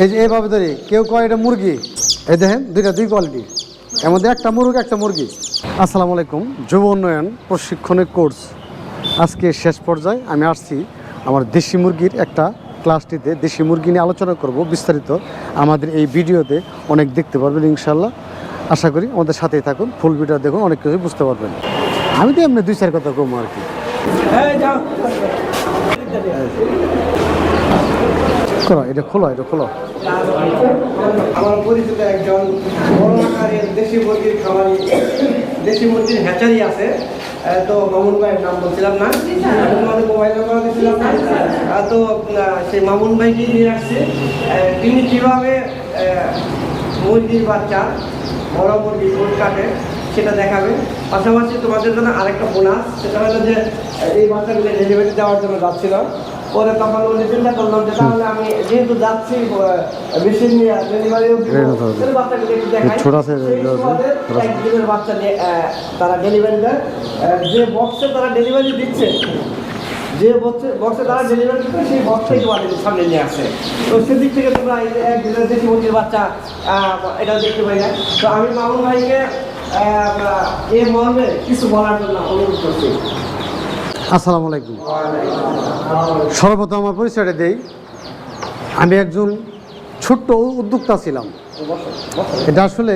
এই যে এইভাবে ধরি, কেউ কয় এটা মুরগি, এই দেখেন দুই কোয়ালিটি, এর মধ্যে একটা মুরগি একটা মুরগি। আসসালামু আলাইকুম, যুব উন্নয়ন প্রশিক্ষণের কোর্স আজকে শেষ পর্যায়ে আমি আসছি আমার দেশি মুরগির একটা ক্লাসটিতে। দেশি মুরগি নিয়ে আলোচনা করব বিস্তারিত, আমাদের এই ভিডিওতে অনেক দেখতে পারবেন ইনশাল্লাহ। আশা করি আমাদের সাথেই থাকুন, ফুল ভিডিও দেখুন, অনেক কিছু বুঝতে পারবেন। আমি তো এমনি 2-4 কথা কমো আর কি। এটা খোলো, এটা খোলো। আমার পরিচিত একজন বড় আকারের দেশি মুরগির খামারি, দেশি মুরগির হ্যাচারি আছে। তো মামুন ভাইয়ের নাম বলছিলাম না, তোমাদের মোবাইল নাম্বার দিয়েছিলাম না, তো সেই মামুন ভাইকে নিয়ে আসছে। তিনি কীভাবে মুরগির বাচ্চা, বড় মুরগি ফুট কাটে সেটা দেখাবে। পাশাপাশি তোমাদের জন্য আরেকটা বোনাস, সেটা হলো যে এই বাচ্চাগুলো ডেলিভারি দেওয়ার জন্য যাচ্ছিল। পরে তখন উনি চিন্তা করলাম যে তাহলে আমি যেহেতু যাচ্ছি মেশিন নিয়ে ডেলিভারিও বাচ্চাকে একটু দেখাই। একদিনের বাচ্চা তারা ডেলিভারি দেয়, যে বক্সে তারা ডেলিভারি দিচ্ছে, যে বক্সে তারা ডেলিভারি দিচ্ছে সেই বক্সটাই তোমাদের সামনে নিয়ে আসে। তো সেদিক থেকে তোমরা একদিনের দেশি মুরগির বাচ্চা এটা দেখতে পাই না। তো আমি মামুন ভাইকে এই মর্মে কিছু বলার জন্য অনুরোধ করছি। আসসালামু আলাইকুম। সর্বপ্রথম আমার পরিচয়টা দেই, আমি একজন ছোট্ট উদ্যোক্তা ছিলাম। এটা আসলে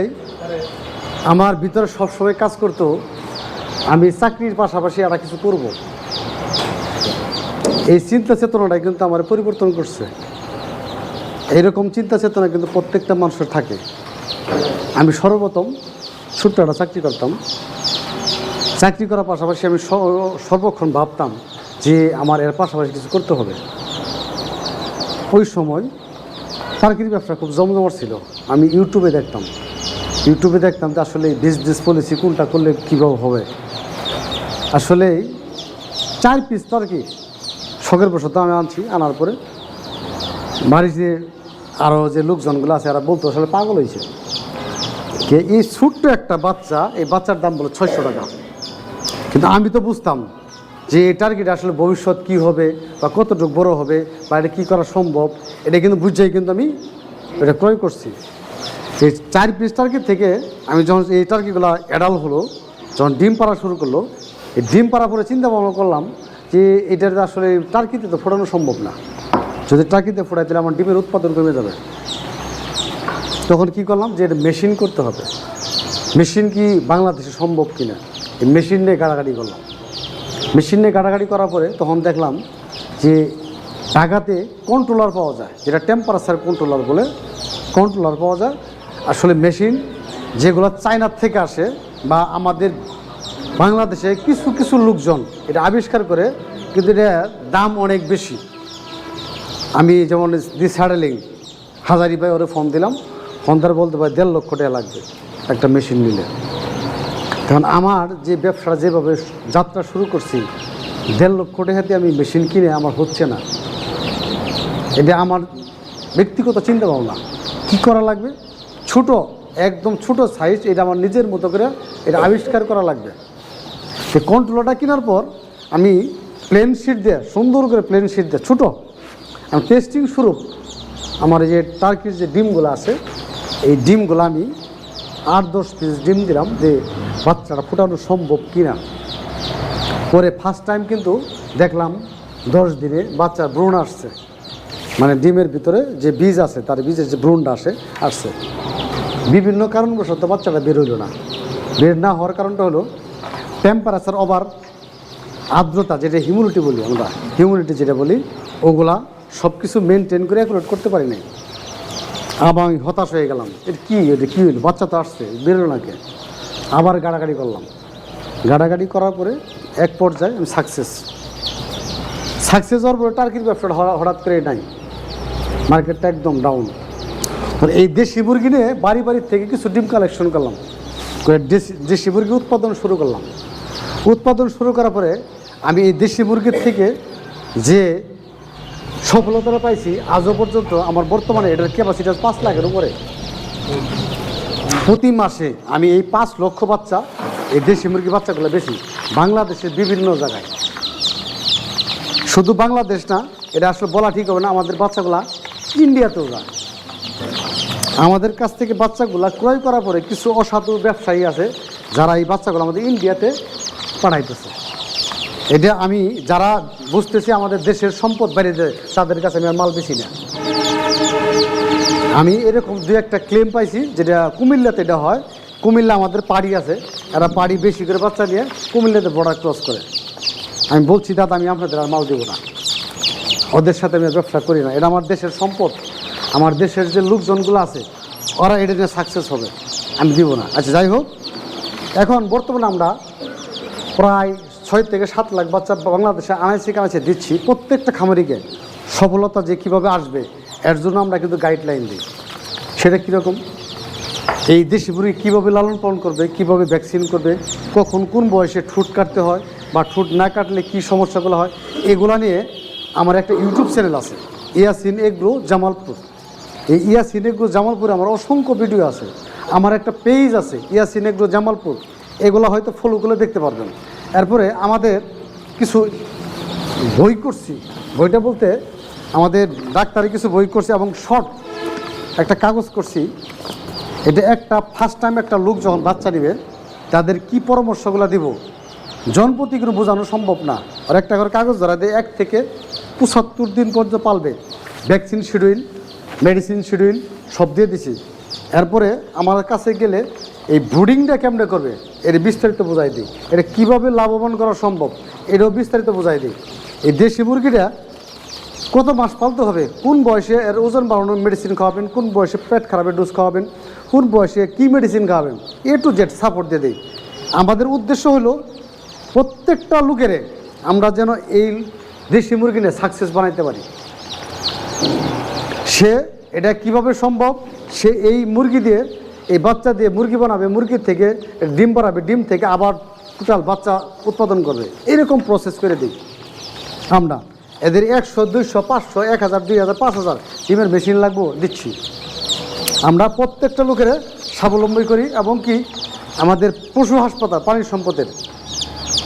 আমার ভিতরে সবসময় কাজ করতো, আমি চাকরির পাশাপাশি আর কিছু করব। এই চিন্তা চেতনাটা কিন্তু আমার পরিবর্তন করছে। এইরকম চিন্তা চেতনা কিন্তু প্রত্যেকটা মানুষের থাকে। আমি সর্বপ্রথম ছোট্ট একটা চাকরি করতাম। চাকরি করার পাশাপাশি আমি সর্বক্ষণ ভাবতাম যে আমার এর পাশাপাশি কিছু করতে হবে। ওই সময় চাকরির ব্যবসা খুব জমজমাট ছিল। আমি ইউটিউবে দেখতাম যে আসলে বিজনেস পলিসি কোনটা করলে কীভাবে হবে। আসলে 4 পিস টার্কি শখের বশত আমি আনার পরে বাড়িতে আরও যে লোকজনগুলো আছে এরা বলতো আসলে পাগল হয়েছে। এই ছোট্ট একটা বাচ্চা, এই বাচ্চার দাম বলে 600 টাকা। কিন্তু আমি তো বুঝতাম যে এই টার্গেট আসলে ভবিষ্যৎ কী হবে বা কতটুকু বড় হবে বা এটা কী করা সম্ভব, এটা কিন্তু বুঝেই কিন্তু আমি এটা ক্রয় করছি। এই 4 পিস টার্গেট থেকে আমি যখন এই টার্কিগুলো অ্যাডাল্ট হলো, যখন ডিম পাড়া শুরু করলো, এই ডিম পাড়া পরে চিন্তা ভাবনা করলাম যে এটার আসলে টার্কিতে তো ফোটানো সম্ভব না। যদি টার্কিতে ফোটাই তাহলে আমার ডিমের উৎপাদন কমে যাবে। তখন কি করলাম যে এটা মেশিন করতে হবে। মেশিন কি বাংলাদেশে সম্ভব কিনা, এই মেশিন নিয়ে গাড়াগাড়ি করলাম। মেশিন নিয়ে গাড়াগাড়ি করার পরে তখন দেখলাম যে ঢাকাতে কন্ট্রোলার পাওয়া যায়, যেটা টেম্পারেচার কন্ট্রোলার বলে, কন্ট্রোলার পাওয়া যায়। আসলে মেশিন যেগুলো চায়নার থেকে আসে বা আমাদের বাংলাদেশে কিছু লোকজন এটা আবিষ্কার করে, কিন্তু এটা দাম অনেক বেশি। আমি যেমন স্যাডেলিং হাজারি ভাই ওরে ফোন দিলাম, ফোন ধরে বলতে পারি 1.5 লক্ষ টাকা লাগবে একটা মেশিন নিলে। তখন আমার যে ব্যবসা যেভাবে যাত্রা শুরু করছি, 1.5 লক্ষ টাকাতে আমি মেশিন কিনে আমার হচ্ছে না। এটা আমার ব্যক্তিগত চিন্তা ভাবনা। কী করা লাগবে, একদম ছোট সাইজ, এটা আমার নিজের মতো করে এটা আবিষ্কার করা লাগবে। সেই কন্ট্রোলারটা কেনার পর আমি প্লেন শিট দিয়ে, সুন্দর করে প্লেন শিট দিয়ে ছোটো, আমি টেস্টিং স্বরূপ আমার এই যে টার্কির যে ডিমগুলো আছে, এই ডিমগুলো আমি 8-10 পিস ডিম দিলাম যে বাচ্চাটা ফোটানো সম্ভব কিনা। পরে ফার্স্ট টাইম কিন্তু দেখলাম 10 দিনে বাচ্চার ভ্রূণ আসছে, মানে ডিমের ভিতরে যে বীজ আছে তার বীজের যে ভ্রূণটা আসছে। বিভিন্ন কারণবশত বাচ্চাটা বের হইল না। বের না হওয়ার কারণটা হলো টেম্পারেচার ওভার, আর্দ্রতা, যেটা হিউমিডিটি বলি আমরা, হিউমিডিটি যেটা বলি, ওগুলা সব কিছু মেনটেন করে অ্যাকুরেট করতে পারি নাই। আবার আমি হতাশ হয়ে গেলাম, এটা কী হইল, বাচ্চা তো আসছে, বেরোলো না কে। আবার গাড়াগাড়ি করলাম। গাড়াগাড়ি করার পরে এক পর্যায়ে আমি সাকসেস হওয়ার পরে টার্কির ব্যবসাটা হঠাৎ করে নাই, মার্কেটটা একদম ডাউন। এই দেশি মুরগি নিয়ে বাড়ির থেকে কিছু ডিম কালেকশন করলাম, দেশি মুরগি উৎপাদন শুরু করলাম। উৎপাদন শুরু করার পরে আমি এই দেশি মুরগির থেকে যে সফলতা পাইছি আজও পর্যন্ত, আমার বর্তমানে এটার ক্যাপাসিটি 5 লাখের উপরে। প্রতি মাসে আমি এই 5 লক্ষ বাচ্চা, এই দেশি মুরগি বাচ্চাগুলো বেশি বাংলাদেশের বিভিন্ন জায়গায়। শুধু বাংলাদেশ না, এটা আসলে বলা ঠিক হবে না, আমাদের বাচ্চাগুলা ইন্ডিয়াতেও যায়। আমাদের কাছ থেকে বাচ্চাগুলা ক্রয় করার পরে কিছু অসাধু ব্যবসায়ী আছে যারা এই বাচ্চাগুলো আমাদের ইন্ডিয়াতে পাঠাইতেছে। এটা আমি যারা বুঝতেছি আমাদের দেশের সম্পদ বেড়ে যায় তাদের কাছে আমি আর মাল বেশি না। আমি এরকম দু একটা ক্লেম পাইছি, যেটা কুমিল্লাতে এটা হয়। কুমিল্লা আমাদের পাড়ি আছে, এরা পাড়ি বেশি করে বাচ্চা নিয়ে কুমিল্লাতে বর্ডার ক্রস করে। আমি বলছি দাদা আমি আপনাদের আর মাল দেবো না, ওদের সাথে আমি ব্যবসা করি না। এটা আমার দেশের সম্পদ, আমার দেশের যে লোকজনগুলো আছে ওরা এটা নিয়ে সাকসেস হবে, আমি দিব না। আচ্ছা যাই হোক, এখন বর্তমানে আমরা প্রায় 6 থেকে 7 লাখ বাচ্চা বাংলাদেশে আনাইছে কানাইছে দিচ্ছি। প্রত্যেকটা খামারিকে সফলতা যে কীভাবে আসবে এর জন্য আমরা কিন্তু গাইডলাইন দিই। সেটা কীরকম, এই দেশি মুরগি কীভাবে লালন পালন করবে, কীভাবে ভ্যাকসিন করবে, কখন কোন বয়সে ঠুট কাটতে হয় বা ঠুট না কাটলে কী সমস্যাগুলো হয়, এগুলো নিয়ে আমার একটা ইউটিউব চ্যানেল আছে, ইয়াসিন এগ্রো জামালপুর। এই ইয়াসিন এগ্রো জামালপুরে আমার অসংখ্য ভিডিও আছে। আমার একটা পেজ আছে ইয়াসিন এগ্রো জামালপুর, এগুলো হয়তো ফলো করে দেখতে পারবেন। এরপরে আমাদের কিছু বই করছি, বইটা বলতে আমাদের ডাক্তারি কিছু বই করছি এবং শর্ট একটা কাগজ করছি। এটা একটা ফার্স্ট টাইম একটা লোক যখন বাচ্চা নেবে তাদের কি পরামর্শগুলো দিব জনপ্রতি কোনো বোঝানো সম্ভব না। আর একটা করে কাগজ ধরা দিয়ে 1 থেকে 75 দিন পর্যন্ত পালবে, ভ্যাকসিন শিডিউল, মেডিসিন শিডিউল সব দিয়ে দিছি। এরপরে আমার কাছে গেলে এই ব্রুডিংটা কেমনে করবে এর বিস্তারিত বোঝাই দিই, এটা কীভাবে লাভবান করা সম্ভব এটাও বিস্তারিত বোঝাই দিই। এই দেশি মুরগিটা কত মাস পালতে হবে, কোন বয়সে এর ওজন বাড়ানোর মেডিসিন খাওয়াবেন, কোন বয়সে পেট খারাপের ডোজ খাওয়াবেন, কোন বয়সে কী মেডিসিন খাওয়াবেন, A to Z সাপোর্ট দিয়ে দিই। আমাদের উদ্দেশ্য হলো প্রত্যেকটা লোকের আমরা যেন এই দেশি মুরগি নিয়ে সাকসেস বানাইতে পারি। সে এটা কিভাবে সম্ভব, সে এই মুরগি দিয়ে এই বাচ্চা দিয়ে মুরগি বানাবে, মুরগির থেকে ডিম বানাবে, ডিম থেকে আবার টোটাল বাচ্চা উৎপাদন করবে, এরকম প্রসেস করে দিই আমরা। এদের 100, 200, 500, 1000, 2000, 5000 ডিমের মেশিন লাগবো দিচ্ছি। আমরা প্রত্যেকটা লোকের স্বাবলম্বী করি এবং কি আমাদের পশু হাসপাতাল প্রাণী সম্পদের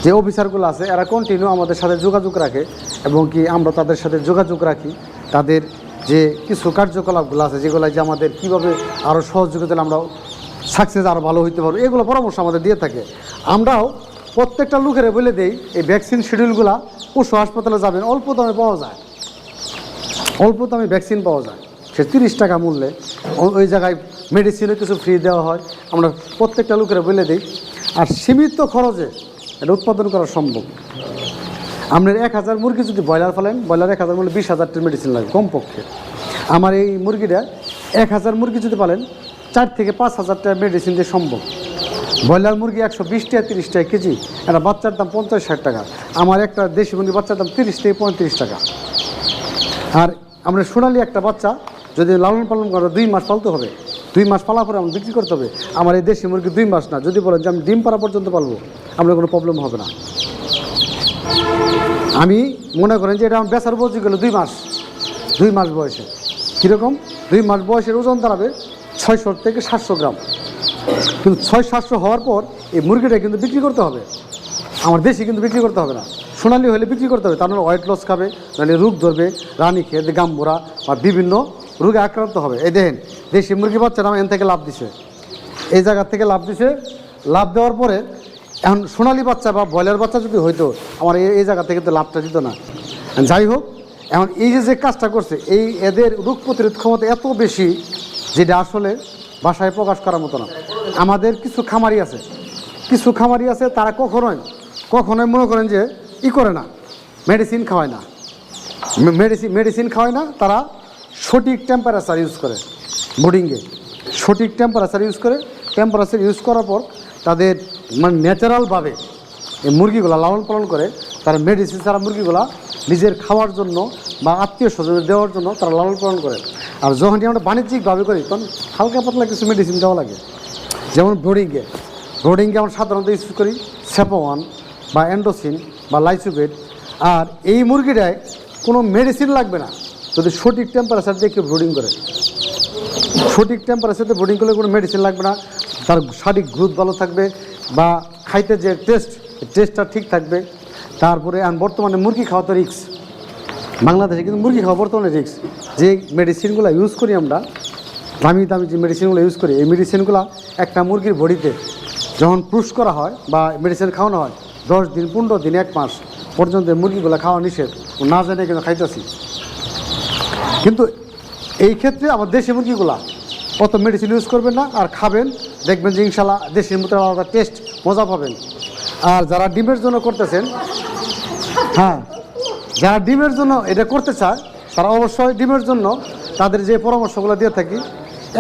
যে অফিসারগুলো আছে এরা কন্টিনিউ আমাদের সাথে যোগাযোগ রাখে এবং কি আমরা তাদের সাথে যোগাযোগ রাখি। তাদের যে কিছু কার্যকলাপগুলো আছে যেগুলো যে আমাদের কীভাবে আরও সহযোগিতা আমরা সাকসেস আরও ভালো হইতে পারবো, এগুলো পরামর্শ আমাদের দিয়ে থাকে। আমরাও প্রত্যেকটা লোকেরা বলে দেই এই ভ্যাকসিন শিডিউলগুলো পশু হাসপাতালে যাবেন, অল্প দামে পাওয়া যায়, অল্প দামে ভ্যাকসিন পাওয়া যায়, সে 30 টাকা মূল্যে। ওই জায়গায় মেডিসিনও কিছু ফ্রি দেওয়া হয়, আমরা প্রত্যেকটা লোকেরা বলে দিই। আর সীমিত খরচে এটা উৎপাদন করা সম্ভব। আপনার 1000 মুরগি যদি ব্রয়লার ফেলেন, ব্রয়লার 1000 মূল্যে 20,000 মেডিসিন লাগে কমপক্ষে। আমার এই মুরগিটা 1000 মুরগি যদি পালেন 4 থেকে 5,000 টাকা মেডিসিন দিয়ে সম্ভব। ব্রয়লার মুরগি 120 টাকা 30 টাকা কেজি, একটা বাচ্চার দাম 50-60 টাকা। আমার একটা দেশি মুরগি বাচ্চার দাম 30 থেকে 35 টাকা। আর আমরা সোনালি একটা বাচ্চা যদি লালন পালন করে 2 মাস পালতে হবে, 2 মাস পালার পরে আমরা বিক্রি করতে হবে। আমার এই দেশি মুরগি 2 মাস না, যদি বলেন যে আমি ডিম পাড়া পর্যন্ত পালবো, আমরা কোনো প্রবলেম হবে না। আমি মনে করেন যে এটা আমার বেচার বলছি গেলো 2 মাস, 2 মাস বয়সে কীরকম, 2 মাস বয়সের ওজন দাঁড়াবে 600 থেকে 700 গ্রাম। কিন্তু 600-700 হওয়ার পর এই মুরগিটা কিন্তু বিক্রি করতে হবে, আমার দেশি কিন্তু বিক্রি করতে হবে না, সোনালি হলে বিক্রি করতে হবে। তার মানে ওয়েট লস খাবে, নাহলে রোগ ধরবে, রানী খেয়ে গাম্বুরা বা বিভিন্ন রোগে আক্রান্ত হবে। এই দেখেন দেশি মুরগি বাচ্চারা আমার এন থেকে লাভ দিছে, এই জায়গা থেকে লাভ দিছে। লাভ দেওয়ার পরে এখন সোনালি বাচ্চা বা ব্রয়লার বাচ্চা যদি হইতো আমার এই জায়গা থেকে তো লাভটা দিত না। যাই হোক, এখন এই যে কাজটা করছে, এই এদের রোগ প্রতিরোধ ক্ষমতা এত বেশি যেটা আসলে ভাষায় প্রকাশ করার মতো না। আমাদের কিছু খামারি আছে তারা কখনোই মনে করেন যে করে না, মেডিসিন খাওয়ায় না, মেডিসিন খাওয়ায় না, তারা সঠিক টেম্পারেচার ইউজ করে, ব্রিডিংয়ে সঠিক টেম্পারেচার ইউজ করে। টেম্পারেচার ইউজ করার পর তাদের মানে ন্যাচারালভাবে এই মুরগিগুলো লালন পালন করে। তারা মেডিসিন ছাড়া মুরগিগুলা নিজের খাওয়ার জন্য বা আত্মীয় স্বজনের দেওয়ার জন্য তারা লালন পালন করে। আর যখনই আমরা বাণিজ্যিকভাবে করি তখন হালকা পাতলা কিছু মেডিসিন দেওয়া লাগে। যেমন ব্রিডিংয়ে আমরা সাধারণত ইউজ করি সেপোয়ান বা এন্ডোসিন বা লাইসোবেট। আর এই মুরগিটায় কোনো মেডিসিন লাগবে না যদি সঠিক টেম্পারেচার দিয়ে কেউ ব্রিডিং করে। সঠিক টেম্পারেচারে ব্রিডিং করলে কোনো মেডিসিন লাগবে না, তার শারীরিক গ্রোথ ভালো থাকবে বা খাইতে যে টেস্টটা ঠিক থাকবে। তারপরে বর্তমানে মুরগি খাওয়া তো রিস্ক, বাংলাদেশে কিন্তু মুরগি খাওয়া বর্তমানে রিস্ক। যে মেডিসিনগুলো ইউজ করি আমরা দামি দামি যে মেডিসিনগুলো ইউজ করি, এই মেডিসিনগুলো একটা মুরগির বডিতে যখন পুশ করা হয় বা মেডিসিন খাওয়ানো হয় 10 দিন 15 দিন 1 মাস পর্যন্ত মুরগিগুলো খাওয়া নিষেধ, ও না জেনে কিন্তু খাইতেছি। কিন্তু এই ক্ষেত্রে আমার দেশি মুরগিগুলা অত মেডিসিন ইউজ করবেন না, আর খাবেন, দেখবেন যে ইনশাল্লাহ দেশি মুরগির আলাদা টেস্ট মজা পাবেন। আর যারা ডিমের জন্য করতেছেন, হ্যাঁ, যারা ডিমের জন্য এটা করতে চায় তারা অবশ্যই ডিমের জন্য তাদের যে পরামর্শগুলো দিয়ে থাকি,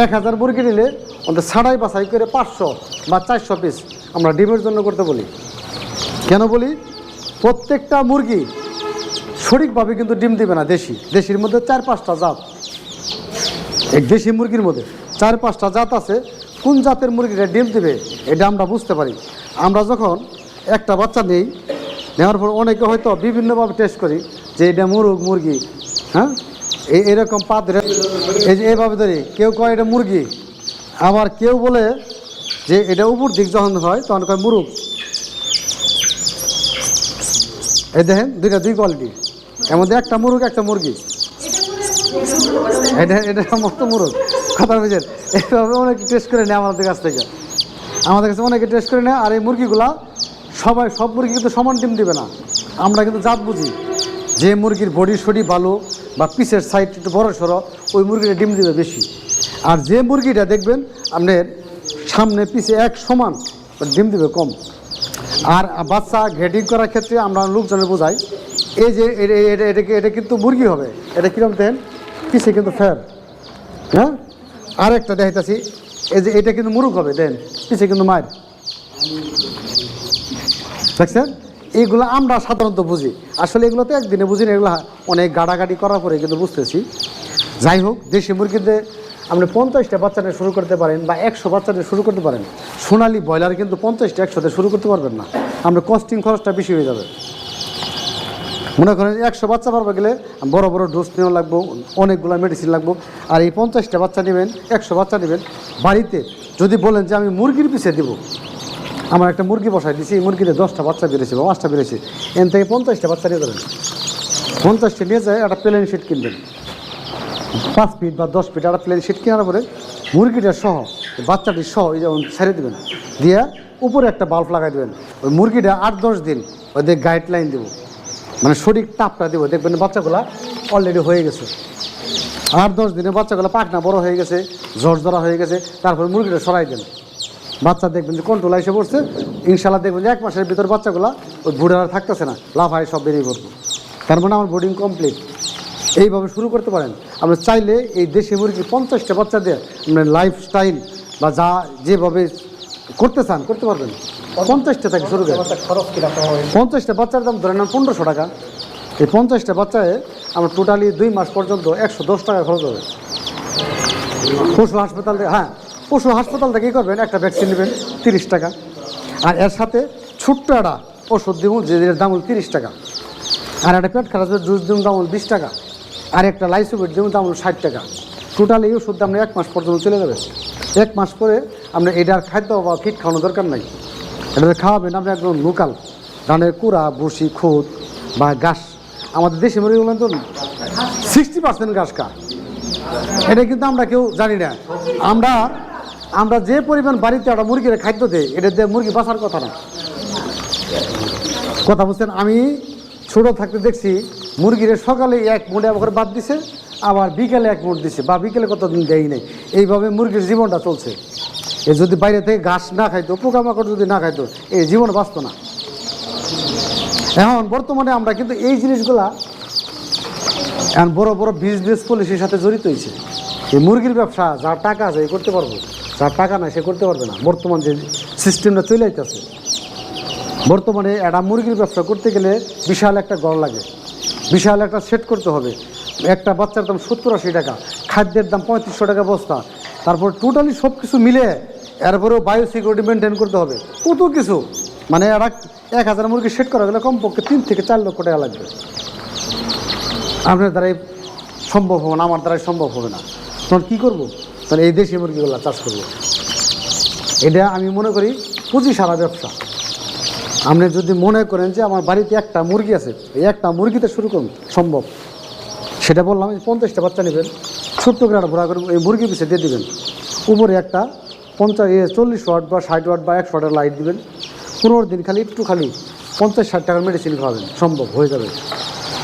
1000 মুরগি নিলে ওদের ছাড়াই বাছাই করে 500 বা 400 পিস আমরা ডিমের জন্য করতে বলি। কেন বলি? প্রত্যেকটা মুরগি সঠিকভাবে কিন্তু ডিম দিবে না। দেশির মধ্যে 4-5টা জাত, এক দেশি মুরগির মধ্যে 4-5টা জাত আছে। কোন জাতের মুরগিটা ডিম দিবে এটা আমরা বুঝতে পারি। আমরা যখন একটা বাচ্চা নেই, নেওয়ার পর অনেকে হয়তো বিভিন্নভাবে টেস্ট করি যে এটা মুরগি, হ্যাঁ, এরকম পা ধরে এই যে এইভাবে ধরি, কেউ কয় এটা মুরগি, আবার কেউ বলে যে এটা উপর দিক যখন হয় তখন কয় মুরগ। এই দেখেন দুই কোয়ালিটি, এর মধ্যে একটা মুরগ একটা মুরগি, এটা মস্ত মুরগ, কথা বুঝেন। এইভাবে অনেকে টেস্ট করে নেয় আমাদের কাছ থেকে, আমাদের কাছে অনেকে টেস্ট করে নেয়। আর এই মুরগিগুলা সব মুরগি কিন্তু সমান ডিম দিবে না। আমরা কিন্তু জাত বুঝি, যে মুরগির বডি শডি ভালো বা পিসের সাইড একটু বড় সড়ো, ওই মুরগিটা ডিম দিবে বেশি। আর যে মুরগিটা দেখবেন আপনার সামনে পিছে এক সমান, ডিম দিবে কম। আর বাচ্চা গ্রেডিং করার ক্ষেত্রে আমরা লোকজনের বোঝাই, এই যে এটা কিন্তু মুরগি হবে, এটা কীরকম দেন পিছে কিন্তু ফের, হ্যাঁ। আর একটা দেখাইতেছি, এই যে এটা কিন্তু মুরগ হবে, দেন পিছে কিন্তু মায়ের, দেখছেন। এইগুলো আমরা সাধারণত বুঝি, আসলে এগুলো তো একদিনে বুঝি না, এগুলো অনেক গাড়াগাড়ি করার পরে কিন্তু বুঝতেছি। যাই হোক, দেশি মুরগিতে আপনি 50টা বাচ্চা নিয়ে শুরু করতে পারেন বা 100 বাচ্চা নিয়ে শুরু করতে পারেন। সোনালি ব্রয়লার কিন্তু 50টা 100তে শুরু করতে পারবেন না, আমরা কস্টিং খরচটা বেশি হয়ে যাবে। মনে করেন 100 বাচ্চা পারবে গেলে বড় বড় ডোজ নেওয়া লাগবো, অনেকগুলো মেডিসিন লাগবো। আর এই 50টা বাচ্চা নেবেন, 100 বাচ্চা নেবেন, বাড়িতে যদি বলেন যে আমি মুরগির পিছে দিব, আমার একটা মুরগি বসাই দিছি, এই মুরগিতে 10টা বাচ্চা বেরিয়েছে বা 5টা বেরিয়েছে, এন থেকে 50টা বাচ্চা নিয়ে যাবেন। 50টা নিয়ে যায় একটা প্লেন শিট কিনবেন, 5 ফিট বা 10 ফিট একটা প্লেন শিট কেনার পরে মুরগিটা সহ বাচ্চাটি সহ এই যেমন ছেড়ে দেবেন, দিয়ে উপরে একটা বাল্ব লাগাই দেবেন। ওই মুরগিটা 8-10 দিন ওদের গাইডলাইন দেবো, মানে সঠিক তাপটা দেবো, দেখবেন বাচ্চাগুলো অলরেডি হয়ে গেছে। 8-10 দিনে বাচ্চাগুলো পাখনা বড় হয়ে গেছে, জ্বর জরা হয়ে গেছে, তারপর মুরগিটা সরাই দেন। বাচ্চা দেখবেন যে কন্ট্রোল এসে পড়ছে, ইনশাল্লাহ দেখবেন যে 1 মাসের ভিতর বাচ্চাগুলো ওই বুড়ে আর থাকতেছে না, লাফায় সব বেরিয়ে পড়বো। তার মানে আমার বোর্ডিং কমপ্লিট। এইভাবে শুরু করতে পারেন। আপনি চাইলে এই দেশি মুরগি 50টা বাচ্চা দিয়ে আপনার লাইফস্টাইল বা যা যেভাবে করতে চান করতে পারবেন। 50টা থেকে শুরু করে 50টা বাচ্চার দাম ধরেন 1500 টাকা। এই 50টা বাচ্চায় আমার টোটালি 2 মাস পর্যন্ত 110 টাকা খরচ হবে। পশু হাসপাতাল থেকে, হ্যাঁ, পশু হাসপাতাল থেকে কী করবেন, একটা ভ্যাকসিন নেবেন 30 টাকা, আর এর সাথে ছোট্ট একটা ওষুধ দিব যেটার দাম হল 30 টাকা, আর একটা পেট খারাপের জুস দিব দাম হল 20 টাকা, আর একটা লাইসোবিট দিব দাম হল 60 টাকা। টোটাল এই ওষুধ আপনি 1 মাস পর্যন্ত চলে যাবে। 1 মাস পরে আপনি এটার খাদ্য বা ফিট খাওয়ানোর দরকার নাই, এটা খাওয়াবেন আপনি একদম লোকাল ধানের কুড়া, ভুসি, খুদ বা ঘাস। আমাদের দেশি মুরগিগুলো তো 60% ঘাস খায়, এটা কিন্তু আমরা কেউ জানি না। আমরা যে পরিমাণ বাড়িতে একটা মুরগির খাদ্য দেয়, এটা দিয়ে মুরগি বাঁচার কথা না, কথা বুঝছেন। আমি ছোটো থাকতে দেখছি মুরগির সকালে 1 মুঠ করে বাদ দিছে, আবার বিকেলে 1 মুঠ দিছে, বা বিকেলে কতদিন দেয় নেই। এইভাবে মুরগির জীবনটা চলছে। এ যদি বাইরে থেকে ঘাস না খাইতো, পোকামাকড় যদি না খাইতো, এই জীবন বাঁচত না। এখন বর্তমানে আমরা কিন্তু এই জিনিসগুলা এখন বড় বড় বিজনেস পলিসির সাথে জড়িত হয়েছে। এই মুরগির ব্যবসা যার টাকা আছে করতে পারবো, যার টাকা নাই সে করতে পারবে না। বর্তমান যে সিস্টেমটা চলে যাইতেছে, বর্তমানে একটা মুরগির ব্যবসা করতে গেলে বিশাল একটা ঘর লাগে, বিশাল একটা সেট করতে হবে। একটা বাচ্চার দাম 70-80 টাকা, খাদ্যের দাম 3500 টাকা বস্তা, তারপর টোটালি সব কিছু মিলে এরপরেও বায়োসিকিউরিটি মেনটেন করতে হবে, কত কিছু। মানে 1000 মুরগি সেট করা গেলে কমপক্ষে 3 থেকে 4 লক্ষ টাকা লাগবে। আপনার দ্বারাই সম্ভব হবে না, আমার দ্বারাই সম্ভব হবে না। তখন কী করবো? তাহলে এই দেশি মুরগিগুলো চাষ করবো। এটা আমি মনে করি পুঁজি সারা ব্যবসা। আপনি যদি মনে করেন যে আমার বাড়িতে একটা মুরগি আছে, এই একটা মুরগিতে শুরু করুন, সম্ভব। সেটা বললাম 50টা বাচ্চা নেবেন, ছোট্ট করে একটা ভরা করে এই মুরগি পিছিয়ে দিয়ে দেবেন। উপরে একটা 40 ওয়াট বা 60 ওয়াট বা 100 ওয়াটের লাইট দিবেন। 15 দিন খালি 50-60 টাকার মেডিসিন খাওয়াবেন, সম্ভব হয়ে যাবে।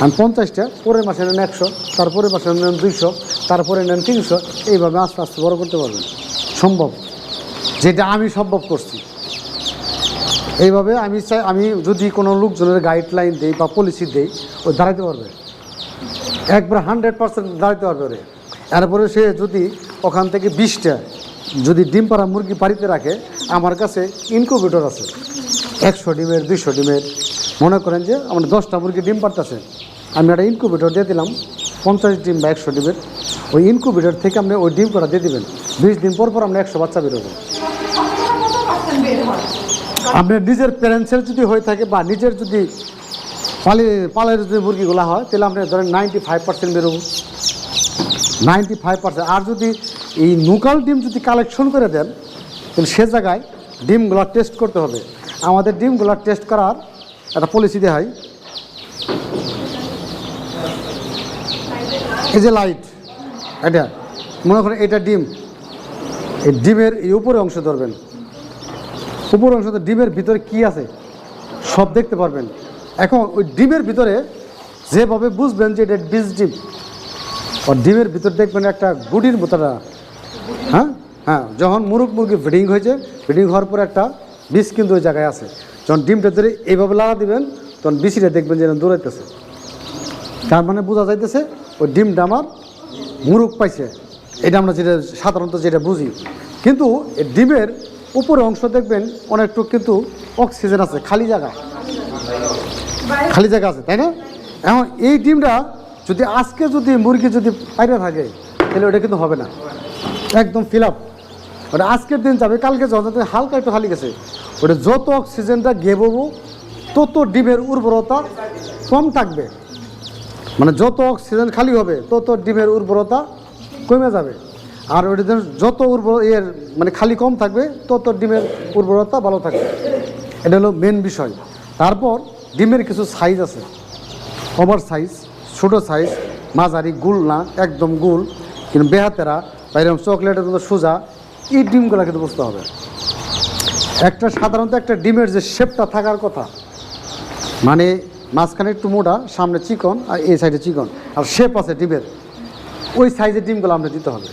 আর 50টা, পরের মাসে নেন 100, তারপরের মাসে নেন 200, তারপরে নেন 300, এইভাবে আস্তে আস্তে বড় করতে পারবেন, সম্ভব। যেটা আমি সম্ভব করছি এইভাবে। আমি যদি কোনো লোকজনের গাইডলাইন দিই বা পলিসি দিই, ও দাঁড়াতে পারবে, একবার 100% দাঁড়াতে পারবে ওরে। এরপরে সে যদি ওখান থেকে 20টা যদি ডিম পাড়া মুরগি বাড়িতে রাখে, আমার কাছে ইনকিউবেটর আছে 100 ডিমের, 200 ডিমের। মনে করেন যে আমার 10টা মুরগি ডিম পাড়তেছে, আমি একটা ইনকিউবেটর দিয়ে দিলাম 50 ডিম বা 100 ডিমের। ওই ইনকিউবেটর থেকে আপনি ওই ডিম করা দিয়ে দেবেন, 20 দিন পর পর আমরা 100 বাচ্চা বেরোবো। আপনার নিজের প্যারেন্টসের যদি হয়ে থাকে বা নিজের যদি পালের যদি মুরগিগুলো হয়, তাহলে আপনি ধরেন 95% বেরোবো, 95%। আর যদি এই লোকাল ডিম যদি কালেকশন করে দেন, তাহলে সে জায়গায় ডিমগুলো টেস্ট করতে হবে। আমাদের ডিমগুলো টেস্ট করার একটা পলিসি দেওয়া হয়। এই যে লাইট, এটা মনে করেন এটা ডিম, এই ডিমের এই উপরে অংশ ধরবেন, উপর অংশ ডিমের ভিতরে কি আছে সব দেখতে পারবেন। এখন ওই ডিমের ভিতরে যেভাবে বুঝবেন যে এটা বীজ ডিম, আর ডিমের ভিতর দেখবেন একটা গুটির মতোটা, হ্যাঁ হ্যাঁ, যখন মুরগি ব্রিডিং হয়েছে, ব্রিডিং হওয়ার পর একটা বীজ কিন্তু ওই জায়গায় আছে। যখন ডিমটা ধরে এইভাবে লাগা দিবেন, তখন বিচিটা দেখবেন যে দৌড়াইতেছে, তার মানে বোঝা যাইতেছে ওই ডিমটা আমার মুরগ পাইছে। এটা আমরা যেটা সাধারণত যেটা বুঝি। কিন্তু এই ডিমের উপরে অংশ দেখবেন অনেকটুকু কিন্তু অক্সিজেন আছে, খালি জায়গা আছে, তাই না? এখন এই ডিমটা যদি আজকে যদি মুরগি যদি পাইরে থাকে, তাহলে ওটা কিন্তু হবে না, একদম ফিল আপ। ওটা আজকের দিন যাবে, কালকে যত হালকা একটু খালি গেছে, ওটা যত অক্সিজেনটা গেবো তত ডিমের উর্বরতা কম থাকবে। মানে যত অক্সিজেন খালি হবে তত ডিমের উর্বরতা কমে যাবে। আর ওটা যত মানে খালি কম থাকবে তত ডিমের উর্বরতা ভালো থাকবে। এটা হলো মেন বিষয়। তারপর ডিমের কিছু সাইজ আছে, ওভার সাইজ, ছোটো সাইজ, মাঝারি, গুল না একদম গুল, কিন্তু বেহাতেরা বাইরে চকলেটের মতো সোজা, এই ডিমগুলো কিন্তু বুঝতে হবে। সাধারণত একটা ডিমের যে শেপটা থাকার কথা, মানে মাঝখানে একটু মোটা, সামনে চিকন আর এই সাইডে চিকন, আর শেপ আছে ডিমের, ওই সাইজের ডিমগুলো আমরা দিতে হবে।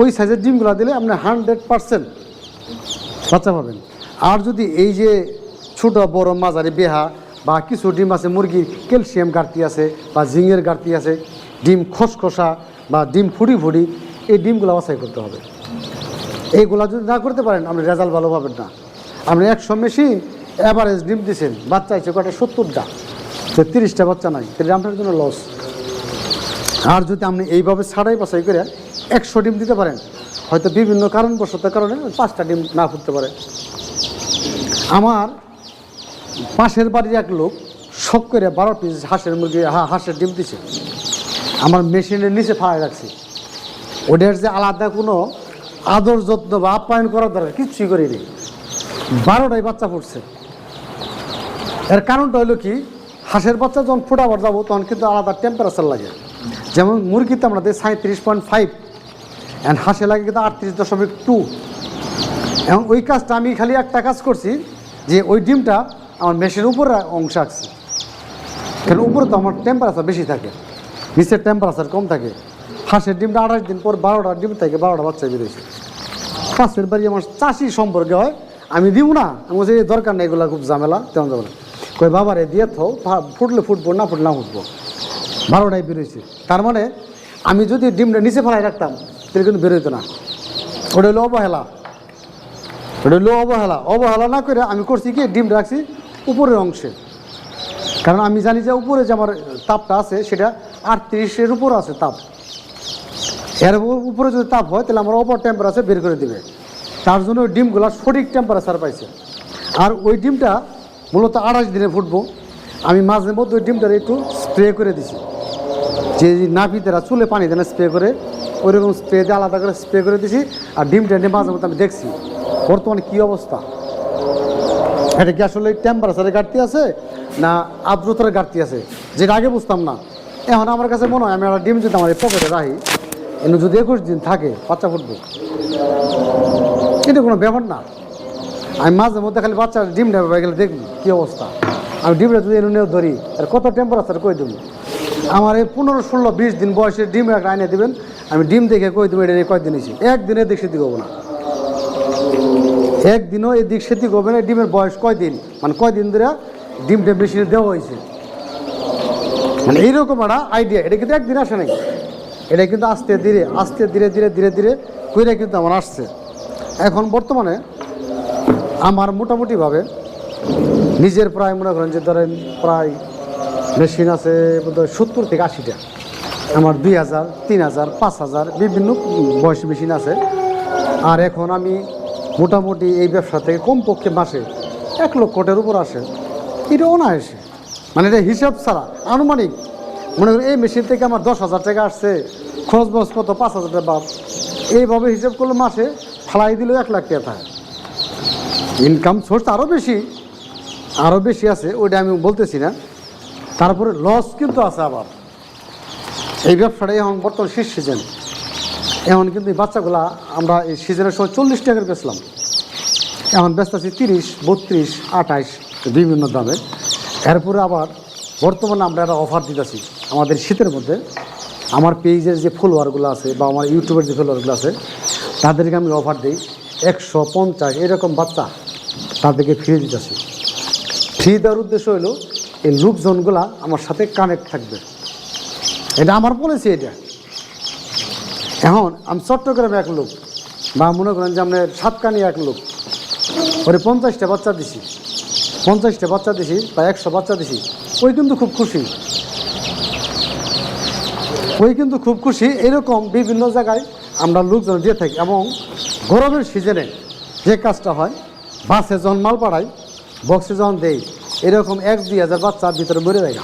ওই সাইজের ডিমগুলো দিলে আপনি 100% বাচ্চা পাবেন। আর যদি এই যে ছোটো বড় মাঝারি বেহা বা কিছু ডিম আছে মুরগির ক্যালসিয়াম ঘাটতি আছে বা জিঙ্কের ঘাটতি আছে, ডিম খসখসা বা ডিম ফুটি এই ডিমগুলো বাছাই করতে হবে। এইগুলা যদি না করতে পারেন, আপনি রেজাল্ট ভালো পাবেন না। আপনি 100 মেশিন অ্যাভারেজ ডিম দিচ্ছেন, বাচ্চা হয়েছে কটা 70টা, 30টা বাচ্চা নাই, তাহলে আপনার জন্য লস। আর যদি আপনি এইভাবে ছাড়াই বাছাই করে 100 ডিম দিতে পারেন, হয়তো বিভিন্ন কারণবশত কারণে 5টা ডিম না ফুটতে পারে। আমার পাশের বাড়ির এক লোক শখ করে 12 পিস হাঁসের ডিম দিছে, আমার মেশিনের নিচে ফাড়াই রাখছি। ওদের যে আলাদা কোনো আদর যত্ন বা আপ্যায়ন করার দরকার কিচ্ছুই করিনি, 12টাই বাচ্চা ফুটছে। এর কারণটা হলো কি, হাঁসের বাচ্চা যখন ফোটাবার যাবো তখন কিন্তু আলাদা টেম্পারেচার লাগে। যেমন মুরগিতে আমরা দিই 37.5, অ্যান্ড হাঁসে লাগে কিন্তু 38.2। এবং ওই কাজটা আমি খালি একটা কাজ করছি, যে ওই ডিমটা আমার মেশিনের উপরে অংশ আঁকছি, কারণ উপরে তো আমার টেম্পারেচার বেশি থাকে, নিচের টেম্পারেচার কম থাকে। হাঁসের ডিমটা 28 দিন পর 12টা ডিম থেকে 12টা বাচ্চা বেরিয়েছে। পাশের বাড়ি আমার চাষি সম্পর্কে হয়, আমি দিব না, আমি বলছি দরকার নেই, এগুলো খুব ঝামেলা, তেমন ঝামেলা। কই বাবারে দিয়ে থো, ফুটলে ফুটবো, না ফুটলে না ফুটবো। 12টাই বেরোয়েছে, তার মানে আমি যদি ডিমটা নিচে ফেলাই রাখতাম তাহলে কিন্তু বেরোইতো না। ওটা হলো অবহেলা, অবহেলা না করে আমি করছি কি, ডিম রাখছি উপরের অংশে। কারণ আমি জানি যে উপরে যে আমার তাপটা আছে সেটা 38-এর উপর আছে তাপ, এর উপরে যদি তাপ হয় তাহলে আমার ওপর টেম্পারেচার বের করে দিবে। তার জন্য ওই ডিমগুলো সঠিক টেম্পারেচার পাইছে। আর ওই ডিমটা মূলত 28 দিনে ফুটবো। আমি মাঝে মধ্যে ওই ডিমটা একটু স্প্রে করে দিছি, যে নাপিতেরা চুলে পানি দেন স্প্রে করে, ওইরকম স্প্রে দিয়ে আলাদা করে স্প্রে করে দিছি। আর ডিমটা নিয়ে মাঝে মধ্যে আমি দেখছি বর্তমানে কী অবস্থা, এটা কি আসলে টেম্পারেচারের ঘাটতি আছে না আর্দ্রতার ঘাটতি আছে, যেটা আগে বুঝতাম না। এখন আমার কাছে মনে হয় আমি একটা ডিম যদি আমার এই পকেটে রাখি, এনে যদি 21 দিন থাকে বাচ্চা ফুটবে, এটা কোনো ব্যাপার না। আমি মাঝে মধ্যে খালি বাচ্চা ডিম নেবে গেলে দেখবো কী অবস্থা। আমি ডিমটা যদি এনে ধরি আর কত টেম্পারেচার কই দেবো। আমার এই 15, 16, 20 দিন বয়সে ডিম একটা আইনে দেবেন, আমি ডিম দেখে কই দেবো এটা কয়দিন এসে। একদিনে এদিক সেদিক হবো না, একদিনও এদিক সেদিক হবে না। ডিমের বয়স কয়দিন, মানে কয়দিন ধরে ডিমটা মেশিনে দেওয়া হয়েছে, মানে এইরকম একটা আইডিয়া। এটা কিন্তু একদিন আসে নাই, এটা কিন্তু আস্তে ধীরে ধীরে ধীরে কইরা কিন্তু আমার আসছে। এখন বর্তমানে আমার মোটামুটিভাবে নিজের প্রায় মনে করেন যে ধরেন প্রায় মেশিন আছে বোধহয় 70 থেকে 80টা। আমার 2000, 3000, 5000 বিভিন্ন বয়সী মেশিন আছে। আর এখন আমি মোটামুটি এই ব্যবসা থেকে কমপক্ষে মাসে 1 লক্ষের উপর আসে। এটা অনায়াসে, মানে এটা হিসাব ছাড়া আনুমানিক মনে করেন এই মেশিন থেকে আমার 10,000 টাকা আসছে, খরচ বস কত 5,000 টাকা বাদ, এইভাবে হিসাব করলে মাসে ফালাই দিলেও 1 লাখ টাকা থাকে। ইনকাম সোর্স আরও বেশি আছে, ওইটা আমি বলতেছি না। তারপরে লস কিন্তু আছে আবার। এই ব্যবসাটা এখন বর্তমান শীত সিজন, এখন কিন্তু এই বাচ্চাগুলা আমরা এই সিজনের সময় 40 টাকার বেচলাম, এখন বেচতেছি 30, 32, 28 বিভিন্ন দামে। এরপরে আবার বর্তমানে আমরা একটা অফার দিতেছি আমাদের শীতের মধ্যে। আমার পেজের যে ফলোয়ারগুলো আছে বা আমার ইউটিউবের যে ফলোয়ারগুলো আছে তাদেরকে আমি অফার দিই 150 এরকম বাচ্চা তাদেরকে ফ্রি দিতেছি। ফ্রি দেওয়ার উদ্দেশ্য হলো এই লোকজনগুলা আমার সাথে কানেক্ট থাকবে, এটা আমার পলিসি। এটা এখন আমি চট্টগ্রামে এক লোক বা মনে করেন যে আপনার সাতকানি এক লোক, ওরে 50টা বাচ্চা দিছি, 50টা বাচ্চা দিছি বা 100 বাচ্চা দিছি, ওই কিন্তু খুব খুশি। এরকম বিভিন্ন জায়গায় আমরা লোকজন দিয়ে থাকি। এবং গরমের সিজনে যে কাজটা হয়, বাসে যখন মাল পাড়াই, বক্সে যখন দেই, এরকম 1-2 হাজার বাচ্চার ভিতরে মরে যায়।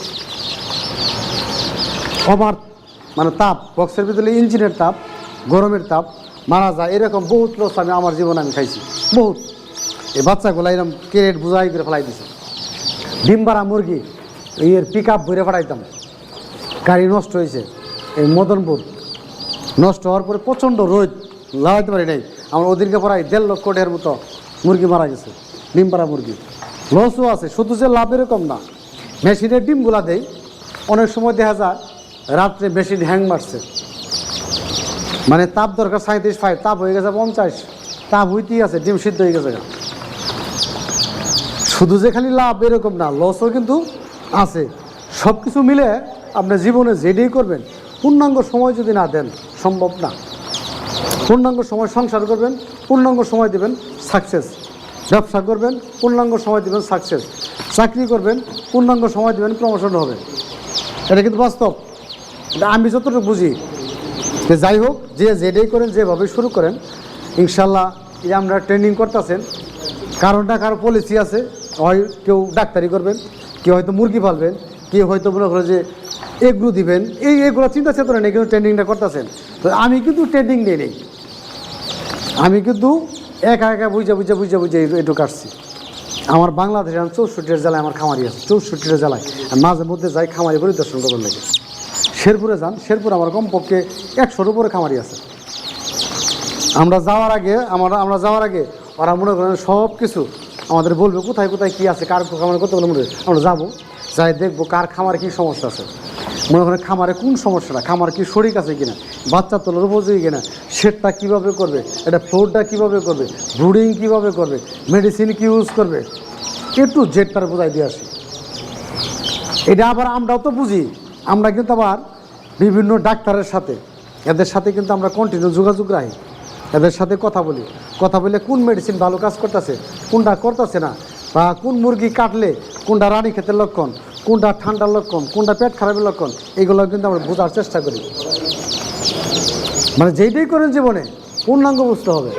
ওভার মানে তাপ, বক্সের ভিতরে ইঞ্জিনের তাপ, গরমের তাপ, মারা যায়। এরকম বহুত লস আমি আমার জীবনে আমি খাইছি, বহুত। এই বাচ্চাগুলো এরকম ক্যারেট বোঝাই করে ফেলাই দিছে। ডিম পাড়া মুরগি এর পিক আপ ভরে ফাটাইতাম, গাড়ি নষ্ট হয়েছে এই মদনপুর। নষ্ট হওয়ার পরে প্রচণ্ড রোদ, লাগাইতে পারি নাই। আমার ওদেরকে প্রায় 1.5 লক্ষ টাকার মতো মুরগি মারা গেছে, ডিম পাড়া মুরগি। লসও আছে, শুধু যে লাভ এরকম না। মেশিনের ডিমগুলা দেয়, অনেক সময় দেখা যায় রাত্রে মেশিন হ্যাং মারছে, মানে তাপ দরকার 37, তাপ হয়ে গেছে 50, তাপ হইতেই আছে, ডিম সিদ্ধ হয়ে গেছে। শুধু যে খালি লাভ এরকম না, লসও কিন্তু আছে। সব কিছু মিলে আপনার জীবনে যেটাই করবেন পূর্ণাঙ্গ সময় যদি না দেন সম্ভব না। পূর্ণাঙ্গ সময় সংসার করবেন, পূর্ণাঙ্গ সময় দেবেন সাকসেস। ব্যবসা করবেন, পূর্ণাঙ্গ সময় দেবেন সাকসেস। চাকরি করবেন, পূর্ণাঙ্গ সময় দেবেন প্রমোশন হবে। এটা কিন্তু বাস্তব, আমি যতটুকু বুঝি। যে যাই হোক, যে যেটাই করেন, যেভাবে শুরু করেন, ইনশাল্লাহ এই আমরা ট্রেনিং করতেছেন। কারণটা কারো পলিসি আছে, হয় কেউ ডাক্তারি করবেন, কেউ হয়তো মুরগি পালবেন, কেউ হয়তো মনে করেন যে এগুলো দিবেন। এইগুলো চিন্তা চেতনা নেই, কিন্তু ট্রেনিংটা করতেছেন। তো আমি কিন্তু ট্রেনিং নিয়ে নেই, আমি কিন্তু একা বুঝে এটু কাটছি। আমার বাংলাদেশের 64 জেলায় আমার খামারি আছে, 64 জেলায় মাঝে মধ্যে যাই খামারি পরিদর্শন করবার লাগে। শেরপুরে যান, শেরপুরে আমার কমপক্ষে 100-র উপরে খামারি আছে। আমরা যাওয়ার আগে ওরা মনে করেন সব কিছু আমাদের বলবে, কোথায় কী আছে, কার খামারে কতগুলো মনে আমরা যাবো, যাই দেখবো কার খামারে কী সমস্যা আছে। মনে করেন খামারে কোন সমস্যাটা, খামার কি শরিক আছে কিনা, বাচ্চা তোলার উপযোগী কিনা, শেডটা কীভাবে করবে, এটা ফ্লোরটা কীভাবে করবে, ব্রুডিং কীভাবে করবে, মেডিসিন কী ইউজ করবে, একটু জেটটার বোঝাই দিয়ে আসি। এটা আবার আমরাও তো বুঝি। আমরা কিন্তু আবার বিভিন্ন ডাক্তারের সাথে, এদের সাথে কিন্তু আমরা কন্টিনিউ যোগাযোগ রাখি, এদের সাথে কথা বলে কোন মেডিসিন ভালো কাজ করতেছে, কোনটা করতেছে না, বা কোন মুরগি কাটলে কোনটা রানী ক্ষেতের লক্ষণ, কোনটা ঠান্ডার লক্ষণ, কোনটা পেট খারাপের লক্ষণ, এগুলো কিন্তু আমরা বোঝার চেষ্টা করি। মানে যেইটাই করেন জীবনে পূর্ণাঙ্গ বুঝতে হবে।